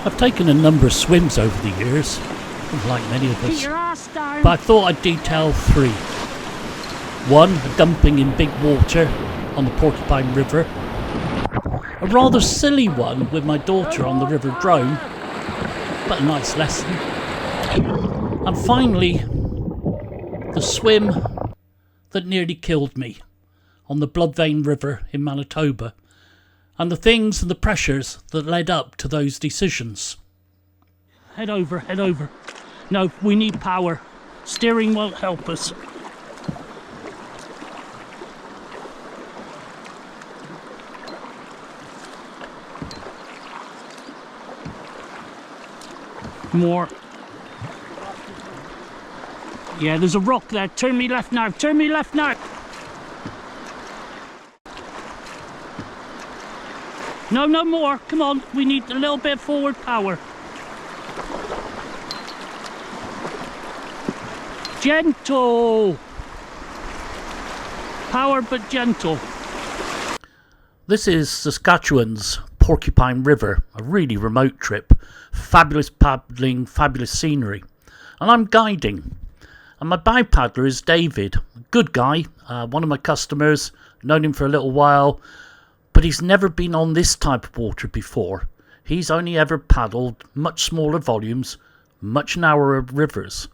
I've taken a number of swims over the years, like many of us, Keep your ass down. but I thought I'd detail three. One, a dumping in big water on the Porcupine River. A rather silly one with my daughter on the River Drome, but a nice lesson. And finally, the swim that nearly killed me on the Bloodvein River in Manitoba, and the things and the pressures that led up to those decisions. Head over, head over. No, we need power. Steering won't help us. More. Yeah, there's a rock there. Turn me left now. Turn me left now. No, no more. Come on. We need a little bit of forward power. Gentle. Power but gentle. This is Saskatchewan's Porcupine River, a really remote trip. Fabulous paddling, fabulous scenery. And I'm guiding. And my bow paddler is David. Good guy, one of my customers, known him for a little while, but he's never been on this type of water before. He's only ever paddled much smaller volumes, much narrower rivers.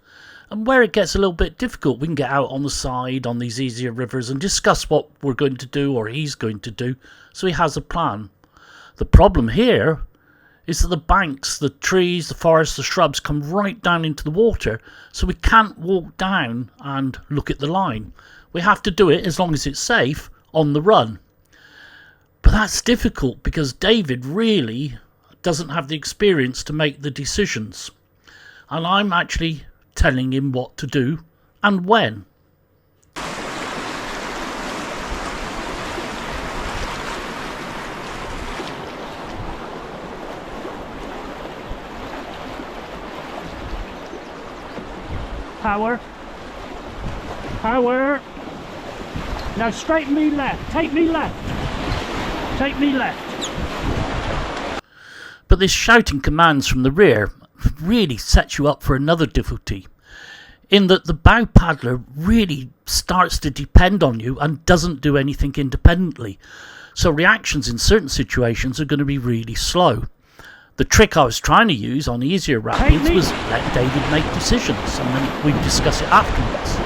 And where it gets a little bit difficult, we can get out on the side on these easier rivers and discuss what we're going to do or he's going to do. So he has a plan. The problem here is that the banks, the trees, the forests, the shrubs come right down into the water, so we can't walk down and look at the line. We have to do it, as long as it's safe, on the run. But that's difficult because David really doesn't have the experience to make the decisions. And I'm actually telling him what to do and when. Power. Power. Now straighten me left. Take me left. Take me left. But this shouting commands from the rear really sets you up for another difficulty, in that the bow paddler really starts to depend on you and doesn't do anything independently. So reactions in certain situations are going to be really slow. The trick I was trying to use on easier rapids was let David make decisions and then we'd discuss it afterwards.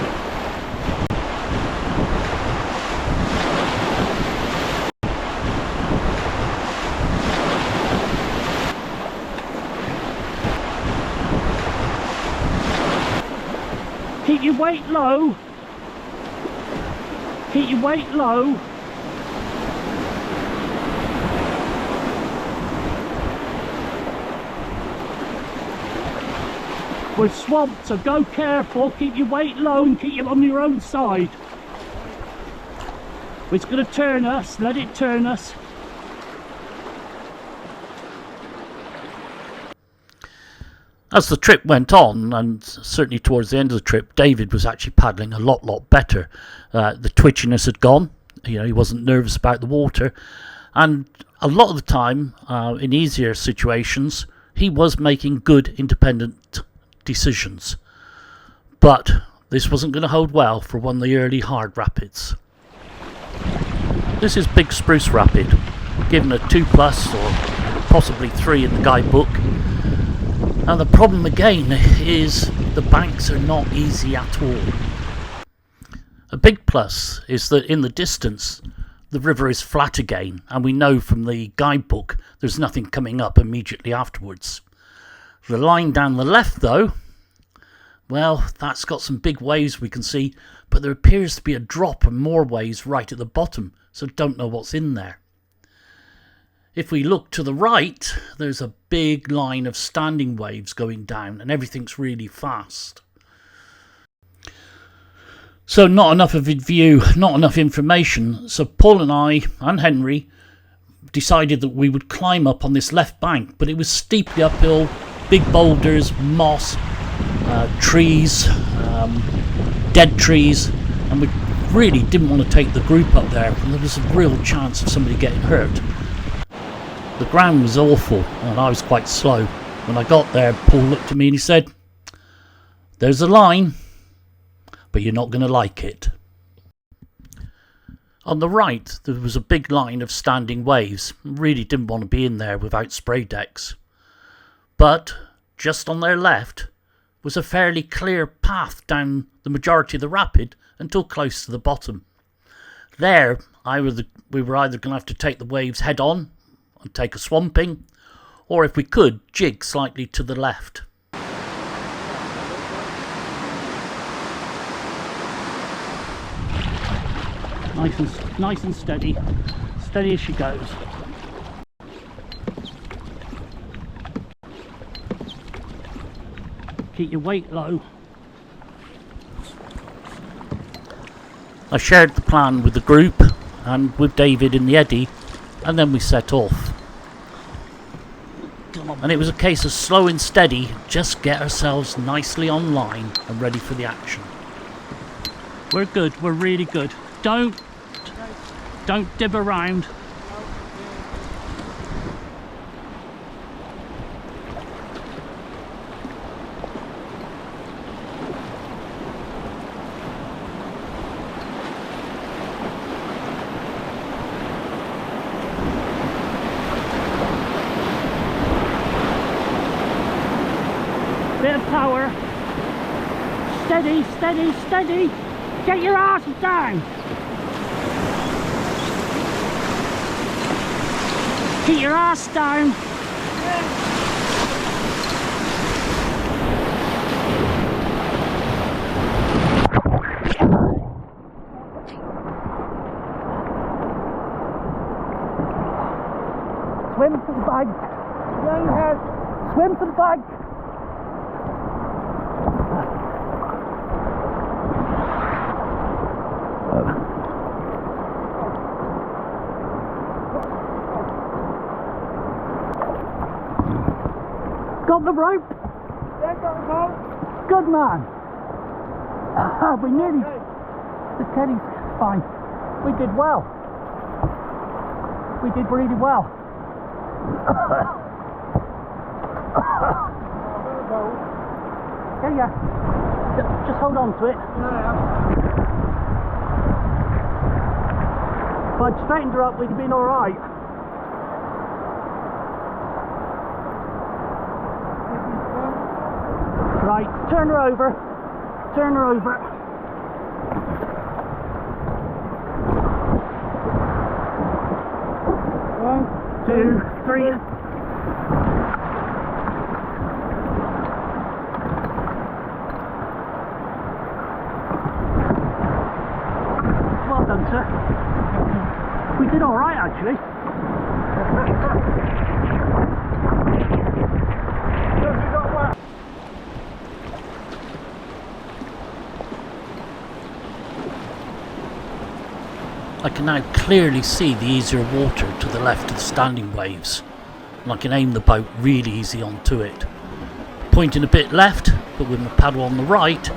Keep your weight low. Keep your weight low. We're swamped, so go careful, keep your weight low and keep you on your own side. It's going to turn us, let it turn us. As the trip went on, and certainly towards the end of the trip, David was actually paddling a lot better. The twitchiness had gone, he wasn't nervous about the water, and a lot of the time, in easier situations, he was making good independent decisions. But this wasn't going to hold well for one of the early hard rapids. This is Big Spruce Rapid, given a 2+ or possibly 3 in the guidebook. And the problem again is the banks are not easy at all. A big plus is that in the distance the river is flat again, and we know from the guidebook there's nothing coming up immediately afterwards. The line down the left though, well, that's got some big waves we can see, but there appears to be a drop and more waves right at the bottom, so don't know what's in there. If we look to the right, there's a big line of standing waves going down and everything's really fast. So not enough of a view, not enough information. So Paul and I and Henry decided that we would climb up on this left bank, but it was steeply uphill, big boulders, moss, trees, dead trees, and we really didn't want to take the group up there. There was a real chance of somebody getting hurt. The ground was awful and I was quite slow. When I got there, Paul looked at me and he said, "There's a line, but you're not going to like it." On the right, there was a big line of standing waves. Really didn't want to be in there without spray decks. But just on their left was a fairly clear path down the majority of the rapid until close to the bottom. There, we were either going to have to take the waves head on and take a swamping, or if we could, jig slightly to the left. Nice and steady as she goes. Keep your weight low. I shared the plan with the group and with David in the eddy, and then we set off. And it was a case of slow and steady, just get ourselves nicely on line and ready for the action. We're good, we're really good. Don't dib around. Bit of power. Steady, steady, steady. Get your arse down. Keep your ass down. Swim to the bag. Swim to the bag. Got the rope? Yeah, got the rope. Good man. We nearly... The Teddy's fine. We did well. We did really well. Yeah. Just hold on to it. Yeah. If I'd straightened her up, we'd have been alright. Right, turn her over. Turn her over. One, two, three. Well done, sir. We did alright, actually. I can now clearly see the easier water to the left of the standing waves, and I can aim the boat really easy onto it. Pointing a bit left, but with my paddle on the right,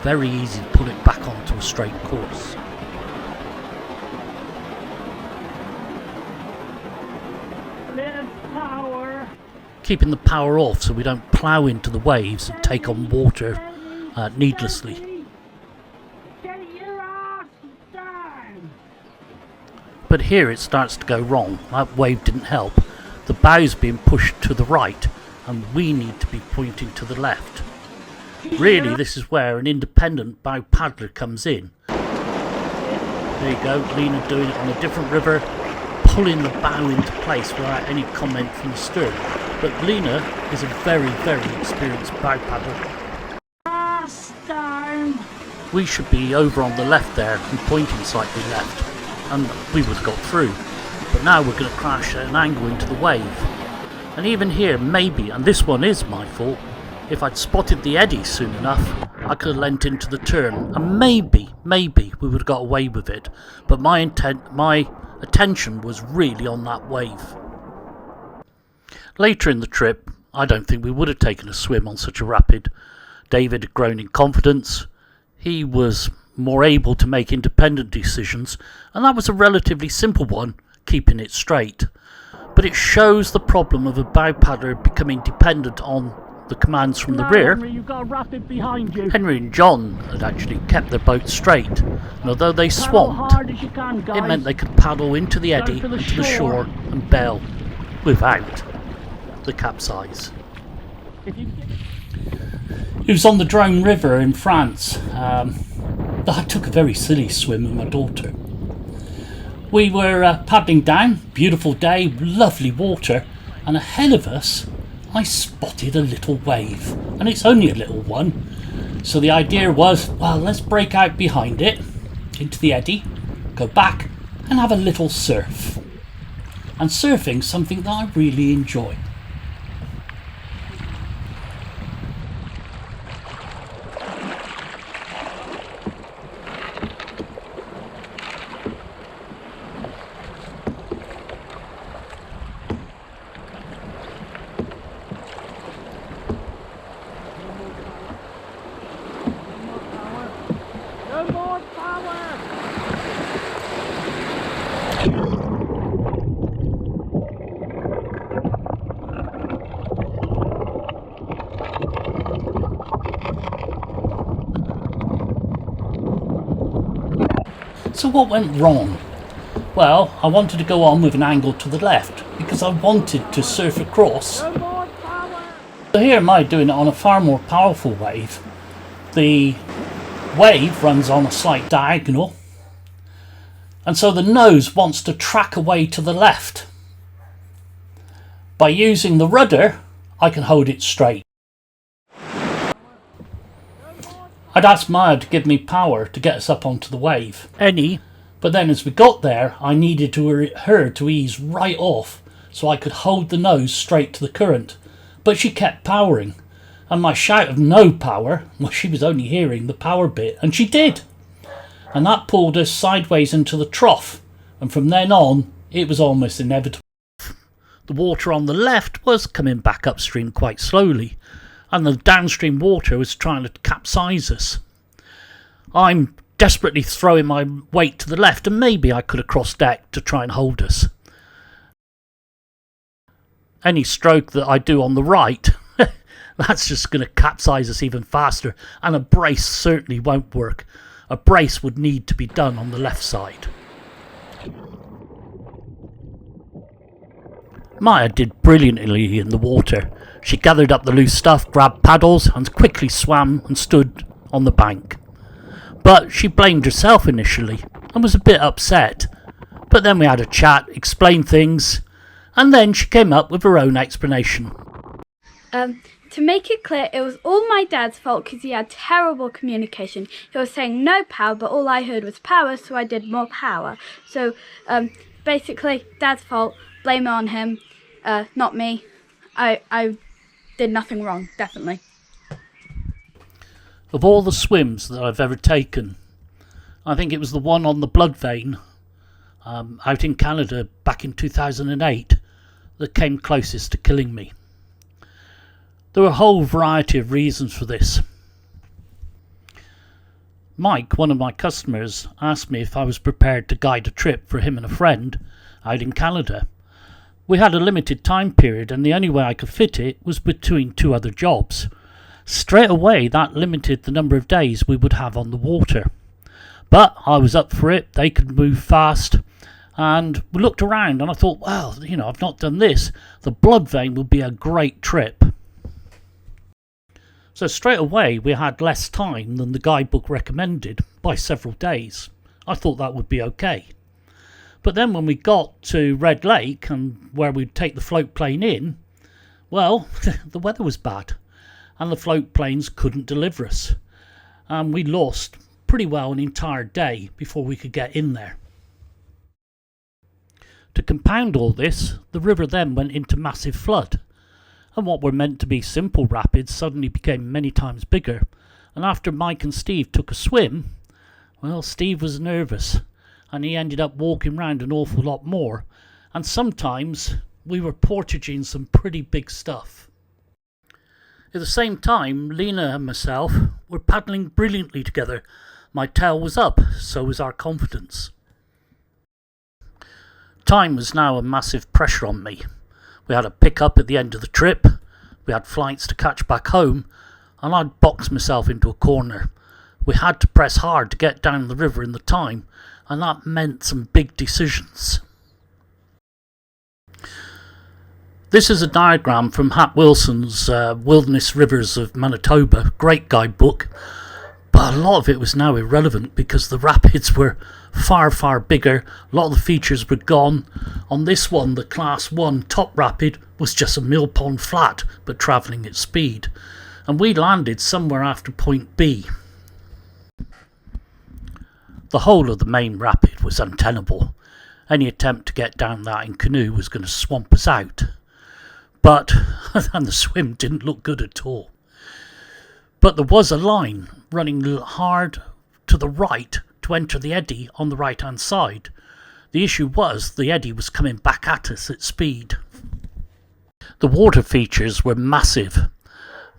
very easy to pull it back onto a straight course. Bit of power. Keeping the power off so we don't plough into the waves and take on water needlessly. But here it starts to go wrong. That wave didn't help. The bow's being pushed to the right and we need to be pointing to the left. Really, this is where an independent bow paddler comes in. There you go, Lena doing it on a different river, pulling the bow into place without any comment from the stern. But Lena is a very, very experienced bow paddler. Down. We should be over on the left there and pointing slightly left, and we would have got through. But now we're going to crash at an angle into the wave. And even here, maybe, and this one is my fault, if I'd spotted the eddy soon enough, I could have leant into the turn, and maybe we would have got away with it. But my attention was really on that wave. Later in the trip, I don't think we would have taken a swim on such a rapid. David had grown in confidence. He was more able to make independent decisions, and that was a relatively simple one, keeping it straight. but it shows the problem of a bow paddler becoming dependent on the commands from the rear. Henry, you've got a rapid behind you. Henry and John had actually kept their boat straight, and although they Paddle swamped, hard as you can, guys. it meant they could paddle into the eddy for the and to the shore and bail without the capsize. If you... It was on the Drome River in France. I took a very silly swim with my daughter. We were paddling down, beautiful day, lovely water, and ahead of us I spotted a little wave, and it's only a little one. So the idea was, well, let's break out behind it, into the eddy, go back and have a little surf. And surfing's something that I really enjoy. No more power! So what went wrong? Well, I wanted to go on with an angle to the left because I wanted to surf across. No more power! So here am I doing it on a far more powerful wave. The wave runs on a slight diagonal, and so the nose wants to track away to the left. By using the rudder, I can hold it straight. I'd asked Maya to give me power to get us up onto the wave. But then as we got there, I needed her to ease right off so I could hold the nose straight to the current. But she kept powering, and my shout of no power, well, she was only hearing the power bit, and she did. And that pulled us sideways into the trough, and from then on, it was almost inevitable. The water on the left was coming back upstream quite slowly, and the downstream water was trying to capsize us. I'm desperately throwing my weight to the left, and maybe I could have crossed deck to try and hold us. Any stroke that I do on the right, that's just going to capsize us even faster, and a brace certainly won't work. A brace would need to be done on the left side. Maya did brilliantly in the water. She gathered up the loose stuff, grabbed paddles, and quickly swam and stood on the bank. But she blamed herself initially and was a bit upset. But then we had a chat, explained things, and then she came up with her own explanation. To make it clear, it was all my dad's fault because he had terrible communication. He was saying no power, but all I heard was power, so I did more power. So basically, dad's fault, blame it on him, not me. I did nothing wrong, definitely. Of all the swims that I've ever taken, I think it was the one on the blood vein out in Canada back in 2008 that came closest to killing me. There were a whole variety of reasons for this. Mike, one of my customers, asked me if I was prepared to guide a trip for him and a friend out in Canada. We had a limited time period, and the only way I could fit it was between two other jobs. Straight away, that limited the number of days we would have on the water. But I was up for it, they could move fast, and we looked around and I thought, well, I've not done this. The blood vein would be a great trip. So straight away, we had less time than the guidebook recommended by several days. I thought that would be okay. But then when we got to Red Lake and where we'd take the float plane in, well, the weather was bad and the float planes couldn't deliver us. And we lost pretty well an entire day before we could get in there. To compound all this, the river then went into massive flood. And what were meant to be simple rapids suddenly became many times bigger. And after Mike and Steve took a swim, well, Steve was nervous. And he ended up walking around an awful lot more. And sometimes we were portaging some pretty big stuff. At the same time, Lena and myself were paddling brilliantly together. My tail was up, so was our confidence. Time was now a massive pressure on me. We had a pick-up at the end of the trip, we had flights to catch back home, and I'd boxed myself into a corner. We had to press hard to get down the river in the time, and that meant some big decisions. This is a diagram from Hat Wilson's Wilderness Rivers of Manitoba, great guidebook, but a lot of it was now irrelevant because the rapids were far bigger, a lot of the features were gone. On this one, the Class 1 top rapid was just a mill pond flat, but travelling at speed, and we landed somewhere after point B. The whole of the main rapid was untenable. Any attempt to get down that in canoe was going to swamp us out. But, and the swim didn't look good at all. But there was a line running hard to the right to enter the eddy on the right hand side. The issue was the eddy was coming back at us at speed. The water features were massive,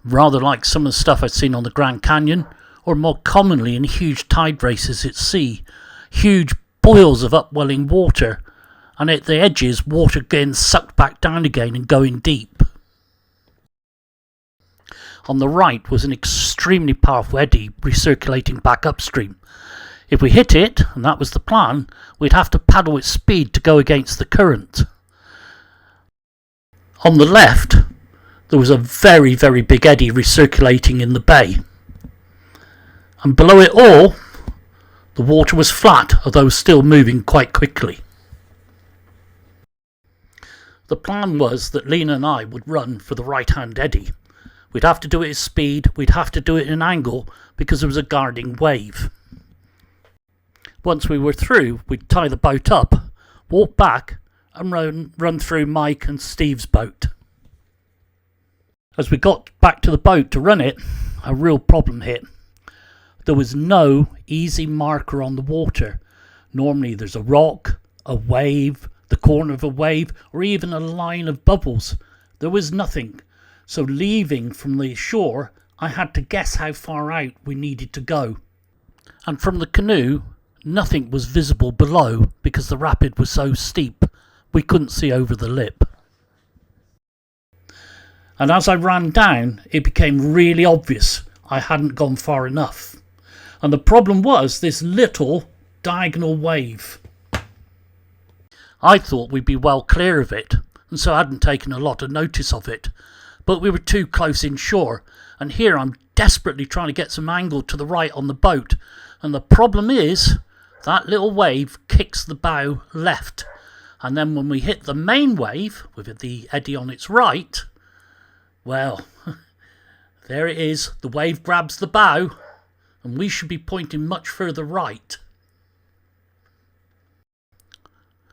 rather like some of the stuff I'd seen on the Grand Canyon, or more commonly in huge tide races at sea. Huge boils of upwelling water, and at the edges water getting sucked back down again and going deep. On the right was an extremely powerful eddy recirculating back upstream. If we hit it, and that was the plan, we'd have to paddle at speed to go against the current. On the left, there was a very big eddy recirculating in the bay. And below it all, the water was flat, although still moving quite quickly. The plan was that Lena and I would run for the right-hand eddy. We'd have to do it at speed, we'd have to do it in an angle, because there was a guarding wave. Once we were through, we'd tie the boat up, walk back, and run through Mike and Steve's boat. As we got back to the boat to run it, a real problem hit. There was no easy marker on the water. Normally there's a rock, a wave, the corner of a wave, or even a line of bubbles. There was nothing. So leaving from the shore, I had to guess how far out we needed to go. And from the canoe, nothing was visible below because the rapid was so steep, we couldn't see over the lip. And as I ran down, it became really obvious I hadn't gone far enough. And the problem was this little diagonal wave. I thought we'd be well clear of it, and so I hadn't taken a lot of notice of it. But we were too close inshore, and here I'm desperately trying to get some angle to the right on the boat. And the problem is, that little wave kicks the bow left. And then when we hit the main wave, with the eddy on its right, well, there it is. The wave grabs the bow, and we should be pointing much further right.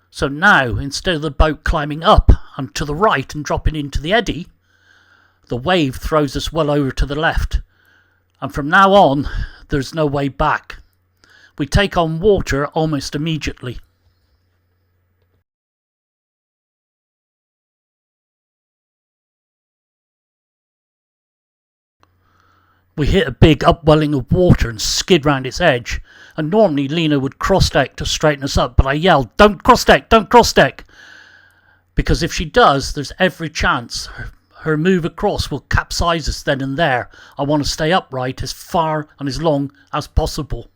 So now, instead of the boat climbing up and to the right and dropping into the eddy, the wave throws us well over to the left. And from now on, there's no way back. We take on water almost immediately. We hit a big upwelling of water and skid round its edge, and normally Lena would cross-deck to straighten us up, but I yelled, "Don't cross-deck, don't cross-deck!" Because if she does, there's every chance her move across will capsize us then and there. I want to stay upright as far and as long as possible.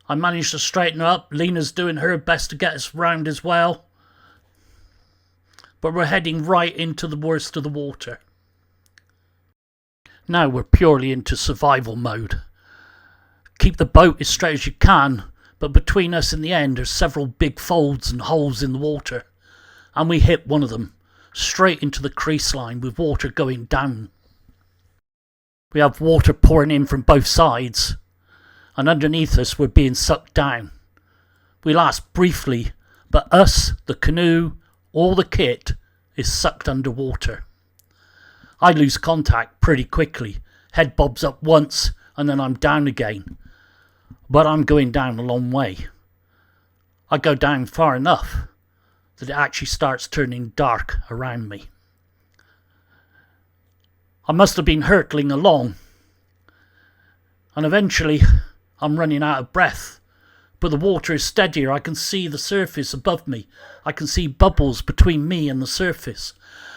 I managed to straighten her up. Lena's doing her best to get us round as well. But we're heading right into the worst of the water. Now we're purely into survival mode. Keep the boat as straight as you can, but between us and the end there's several big folds and holes in the water. And we hit one of them, straight into the crease line with water going down. We have water pouring in from both sides, and underneath us we're being sucked down. We last briefly, but us, the canoe, all the kit is sucked underwater. I lose contact pretty quickly. Head bobs up once and then I'm down again. But I'm going down a long way. I go down far enough that it actually starts turning dark around me. I must have been hurtling along, and eventually I'm running out of breath but the water is steadier. I can see the surface above me. I can see bubbles between me and the surface.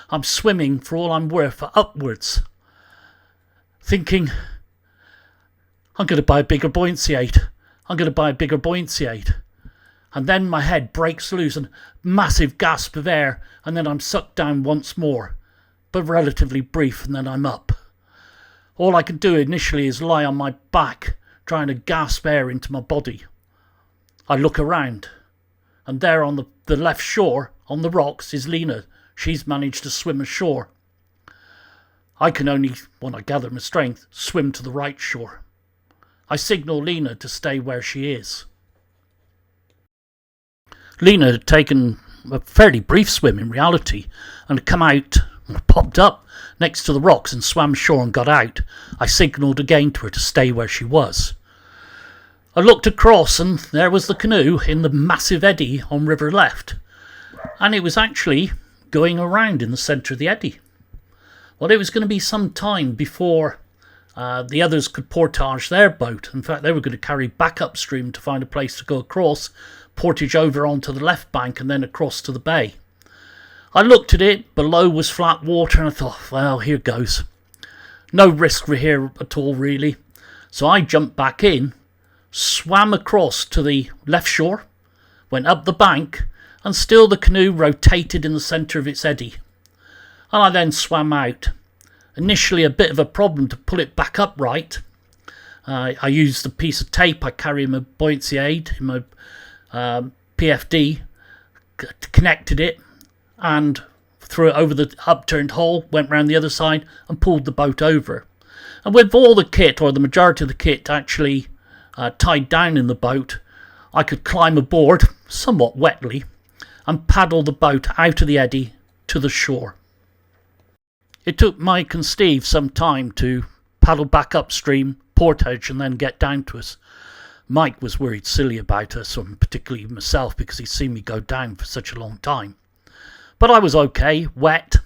I'm swimming for all I'm worth upwards, thinking, I'm going to buy a bigger buoyancy aid. I'm going to buy a bigger buoyancy aid. And then my head breaks loose and massive gasp of air, and then I'm sucked down once more, but relatively brief, and then I'm up. All I can do initially is lie on my back, trying to gasp air into my body. I look around, and there on the left shore, on the rocks, is Lena. She's managed to swim ashore. I can only, when I gather my strength, swim to the right shore. I signal Lena to stay where she is. Lena had taken a fairly brief swim in reality, and had come out, popped up next to the rocks and swam ashore and got out. I signalled again to her to stay where she was. I looked across, and there was the canoe in the massive eddy on river left, and it was actually going around in the centre of the eddy. Well, it was going to be some time before the others could portage their boat. In fact, they were going to carry back upstream to find a place to go across, portage over onto the left bank and then across to the bay. I looked at it, below was flat water, and I thought, well, here goes. No risk for here at all, really. So I jumped back in, swam across to the left shore, went up the bank, and still the canoe rotated in the centre of its eddy. And I then swam out. Initially a bit of a problem to pull it back upright. I used a piece of tape I carry in my buoyancy aid, in my PFD, connected it, and threw it over the upturned hole, went round the other side and pulled the boat over. And with all the kit, or the majority of the kit, actually tied down in the boat, I could climb aboard, somewhat wetly, and paddle the boat out of the eddy to the shore. It took Mike and Steve some time to paddle back upstream, portage, and then get down to us. Mike was worried silly about us, and particularly myself, because he'd seen me go down for such a long time. But I was okay, wet,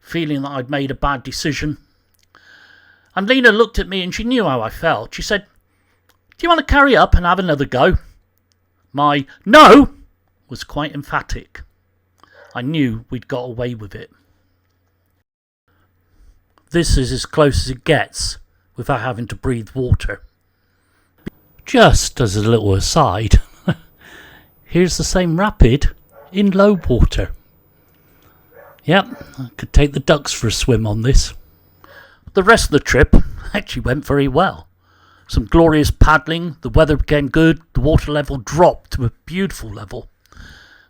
feeling that I'd made a bad decision. And Lena looked at me and she knew how I felt. She said, "Do you want to carry up and have another go?" My "no" was quite emphatic. I knew we'd got away with it. This is as close as it gets without having to breathe water. Just as a little aside, here's the same rapid in low water. Yep, I could take the ducks for a swim on this. The rest of the trip actually went very well. Some glorious paddling, the weather became good, the water level dropped to a beautiful level,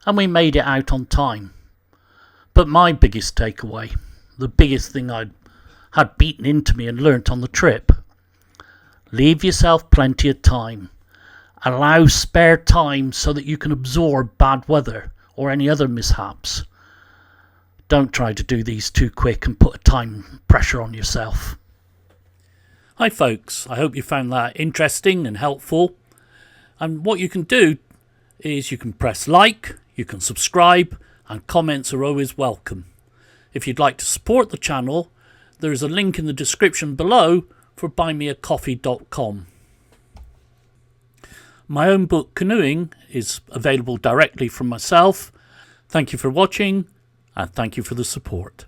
and we made it out on time. But my biggest takeaway, the biggest thing I'd had beaten into me and learnt on the trip: leave yourself plenty of time. Allow spare time so that you can absorb bad weather or any other mishaps. Don't try to do these too quick and put a time pressure on yourself. Hi folks, I hope you found that interesting and helpful. And what you can do is you can press like, you can subscribe, and comments are always welcome. If you'd like to support the channel, there is a link in the description below for buymeacoffee.com. My own book Canoeing is available directly from myself. Thank you for watching, and thank you for the support.